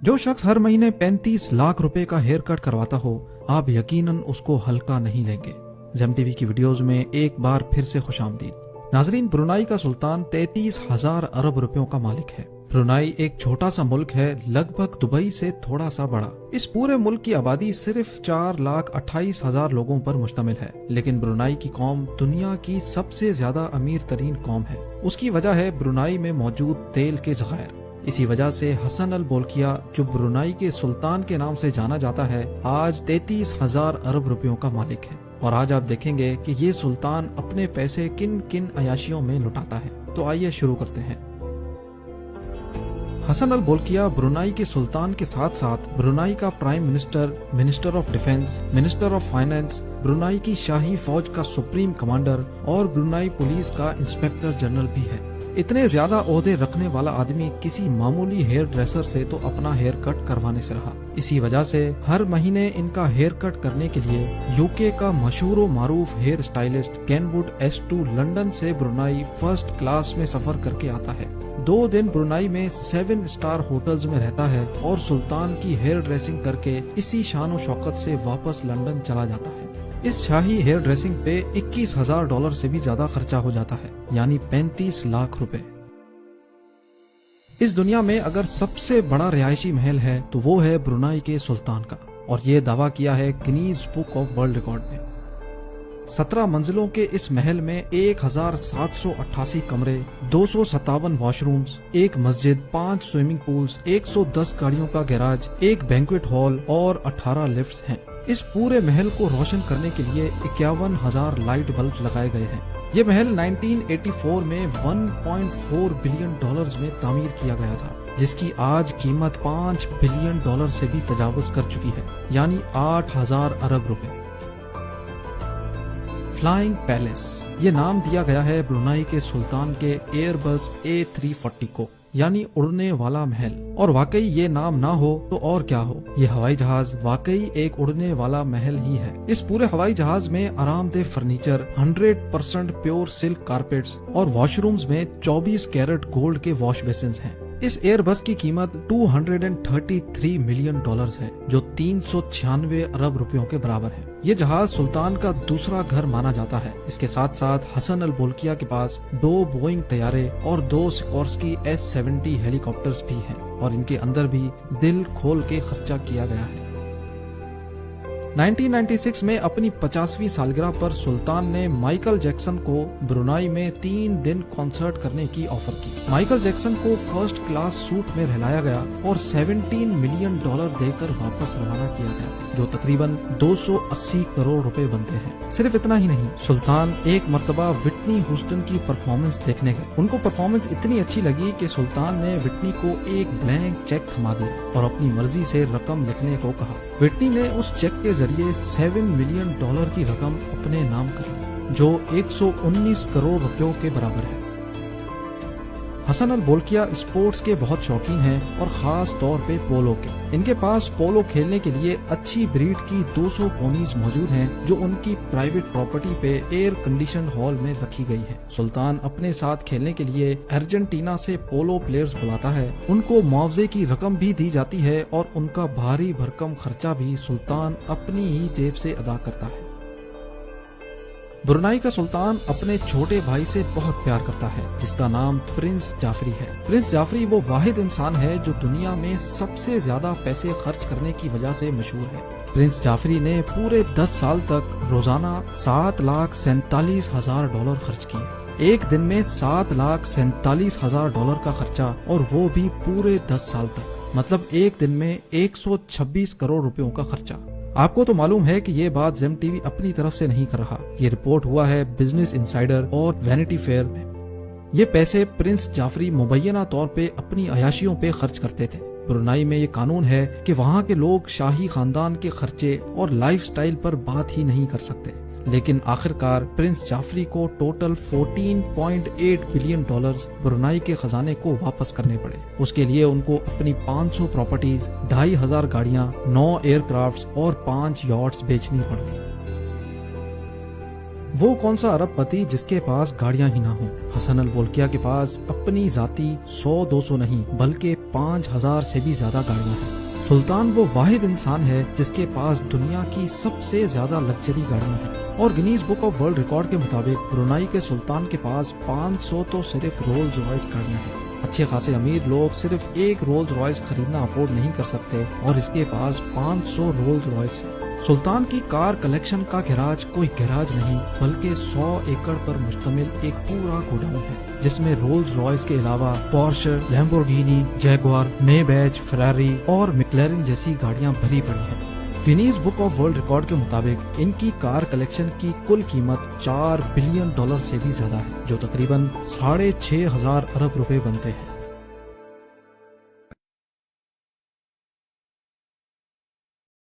जो शख्स हर महीने 35 लाख रुपए का हेयर कट करवाता हो, आप यकीनन उसको हल्का नहीं लेंगे। ज़ेम टीवी की वीडियोस में एक बार फिर से खुशामदीद। नाजरीन, ब्रुनाई का सुल्तान 33,000 अरब रुपयों का मालिक है। ब्रुनाई एक छोटा सा मुल्क है, लगभग दुबई से थोड़ा सा बड़ा। इस पूरे मुल्क की आबादी सिर्फ 4,28,000 लोगों पर मुश्तमिल है, लेकिन ब्रुनाई की कौम दुनिया की सबसे ज्यादा अमीर तरीन कौम है। उसकी वजह है ब्रुनाई में मौजूद तेल के ज़खायर। इसी वजह से हसन अल बोल्किया, जो ब्रुनाई के सुल्तान के नाम से जाना जाता है, आज 33,000 अरब रुपयों का मालिक है। और आज आप देखेंगे कि ये सुल्तान अपने पैसे किन किन अयाशियों में लुटाता है। तो आइए शुरू करते हैं। हसन अल बोल्किया ब्रुनाई के सुल्तान के साथ साथ ब्रुनाई का prime minister, minister of defence, minister of finance, Brunei की शाही फौज का सुप्रीम कमांडर और ब्रुनाई पुलिस का इंस्पेक्टर जनरल भी है। इतने ज्यादा ओहदे रखने वाला आदमी किसी मामूली हेयर ड्रेसर से तो अपना हेयर कट करवाने से रहा। इसी वजह से हर महीने इनका हेयर कट करने के लिए यूके का मशहूर व मारूफ hair stylist Kenwood S2 London से ब्रुनाई फर्स्ट क्लास में सफर करके आता है। 2 दिन ब्रुनाई में 7 स्टार होटल्स में रहता है और सुल्तान की हेयर ड्रेसिंग करके इसी शान व शौकत से वापस लंदन चला जाता है। इस शाही हेयर ड्रेसिंग पे $21,000 से भी ज्यादा खर्चा हो जाता है, यानी 35 लाख रुपए। इस दुनिया में अगर सबसे बड़ा रिहायशी महल है तो वो है ब्रुनाई के सुल्तान का, और ये दावा किया है Guinness book of world record में। 17 मंजिलों के इस महल में 1,788 कमरे, 257 वॉशरूम्स, 1 मस्जिद, 5 स्विमिंग पूल्स, 110 गाड़ियों का गैराज, 1 बैंक्वेट हॉल और 18 लिफ्ट्स हैं। इस पूरे महल को रोशन करने के लिए 51,000 लाइट बल्ब लगाए गए हैं। ये महल 1984 में $1.4 बिलियन में तामीर किया गया था, जिसकी आज कीमत $5 बिलियन से भी तजावुज कर चुकी है, यानी 8,000 अरब रुपए। फ्लाइंग पैलेस, ये नाम दिया गया है ब्रुनाई के सुल्तान के एयरबस A340 को, यानी उड़ने वाला महल। और वाकई ये नाम ना हो तो और क्या हो, ये हवाई जहाज वाकई एक उड़ने वाला महल ही है। इस पूरे हवाई जहाज में आरामदेह फर्नीचर, 100% प्योर सिल्क कारपेट्स और वॉशरूम्स में 24 कैरेट गोल्ड के वॉश बेसिन्स हैं। इस एयरबस की कीमत $233 मिलियन है, जो 396 अरब रुपयों के बराबर है। ये जहाज सुल्तान का दूसरा घर माना जाता है। इसके साथ साथ हसन अल बोल्किया के पास 2 बोइंग तैयारे और 2 सिकोर्स्की S-70 हेलीकॉप्टर्स भी हैं, और इनके अंदर भी दिल खोल के खर्चा किया गया है। 1996 में अपनी 50वीं सालगिरह पर सुल्तान ने माइकल जैक्सन को ब्रुनाई में 3 दिन कॉन्सर्ट करने की ऑफर की। माइकल जैक्सन को फर्स्ट क्लास सूट में रहलाया गया और $17 मिलियन देकर वापस रवाना किया गया, जो तकरीबन 280 करोड़ रुपए बनते हैं। सिर्फ इतना ही नहीं, सुल्तान एक मर्तबा विटनी ह्यूस्टन की परफॉर्मेंस देखने गए। उनको परफॉर्मेंस इतनी अच्छी लगी कि सुल्तान ने विटनी को एक ब्लैंक चेक थमा दिया और अपनी मर्जी से रकम लिखने को कहा। विटनी ने उस चेक के जरिए $7 मिलियन की रकम अपने नाम कर ली, जो 119 करोड़ रुपयों के बराबर है। हसन अल बोल्किया स्पोर्ट्स के बहुत शौकीन हैं, और खास तौर पे पोलो के। इनके पास पोलो खेलने के लिए अच्छी ब्रीड की 200 पोनीज मौजूद हैं, जो उनकी प्राइवेट प्रॉपर्टी पे एयर कंडीशन हॉल में रखी गई है। सुल्तान अपने साथ खेलने के लिए अर्जेंटीना से पोलो प्लेयर्स बुलाता है। उनको मुआवजे की रकम भी दी जाती है, और उनका भारी भरकम खर्चा भी सुल्तान अपनी ही जेब से अदा करता है। ब्रुनाई का सुल्तान अपने छोटे भाई से बहुत प्यार करता है, जिसका नाम प्रिंस जाफरी है। प्रिंस जाफरी वो वाहिद इंसान है जो दुनिया में सबसे ज्यादा पैसे खर्च करने की वजह से मशहूर है। प्रिंस जाफरी ने पूरे 10 साल तक रोजाना $7,47,000 खर्च किए। एक दिन में $7,47,000 का खर्चा, और वो भी पूरे 10 साल तक, मतलब एक दिन में 126 करोड़ रुपयों का खर्चा। आपको तो मालूम है कि ये बात ज़ेम टीवी अपनी तरफ से नहीं कर रहा, ये रिपोर्ट हुआ है बिजनेस इनसाइडर और वैनिटी फेयर में। ये पैसे प्रिंस जाफरी मुबैना तौर पे अपनी अयाशियों पे खर्च करते थे। ब्रुनाई में ये कानून है कि वहाँ के लोग शाही खानदान के खर्चे और लाइफस्टाइल पर बात ही नहीं कर सकते, लेकिन आखिरकार प्रिंस जाफरी को टोटल $14.8 बिलियन ब्रुनाई के खजाने को वापस करने पड़े। उसके लिए उनको अपनी 500 प्रॉपर्टीज, 2,500 गाड़ियां, 9 एयरक्राफ्ट्स और 5 यॉट्स बेचनी पड़ गई। वो कौन सा अरबपति जिसके पास गाड़ियां ही ना हो। हसन अल बोल्किया के पास अपनी जाती 100-200 नहीं बल्कि 5,000 سے بھی زیادہ گاڑیاں ہیں۔ سلطان وہ واحد انسان ہے جس کے پاس دنیا کی سب سے زیادہ لگژری گاڑیاں ہیں، اور Guinness book of world record کے مطابق برونائی کے سلطان کے پاس 500 تو صرف رولز رائس گاڑیاں ہیں۔ اچھے خاصے امیر لوگ صرف ایک رولز رائس خریدنا افورڈ نہیں کر سکتے، اور اس کے پاس 500 رولز رائس ہیں۔ سلطان کی کار کلیکشن کا گیراج کوئی گیراج نہیں بلکہ 100 ایکڑ پر مشتمل ایک پورا گوڈاؤن ہے، جس میں رولز رائس کے علاوہ پورش، لیمبورگینی، جیگوار، مے بیچ، فراری اور میکلارن جیسی گاڑیاں بھری پڑی ہیں۔ Guinness book of world record کے مطابق ان کی کار کلیکشن کی کل قیمت $4 بلین سے بھی زیادہ ہے، جو تقریباً 6,500 ارب روپے بنتے ہیں۔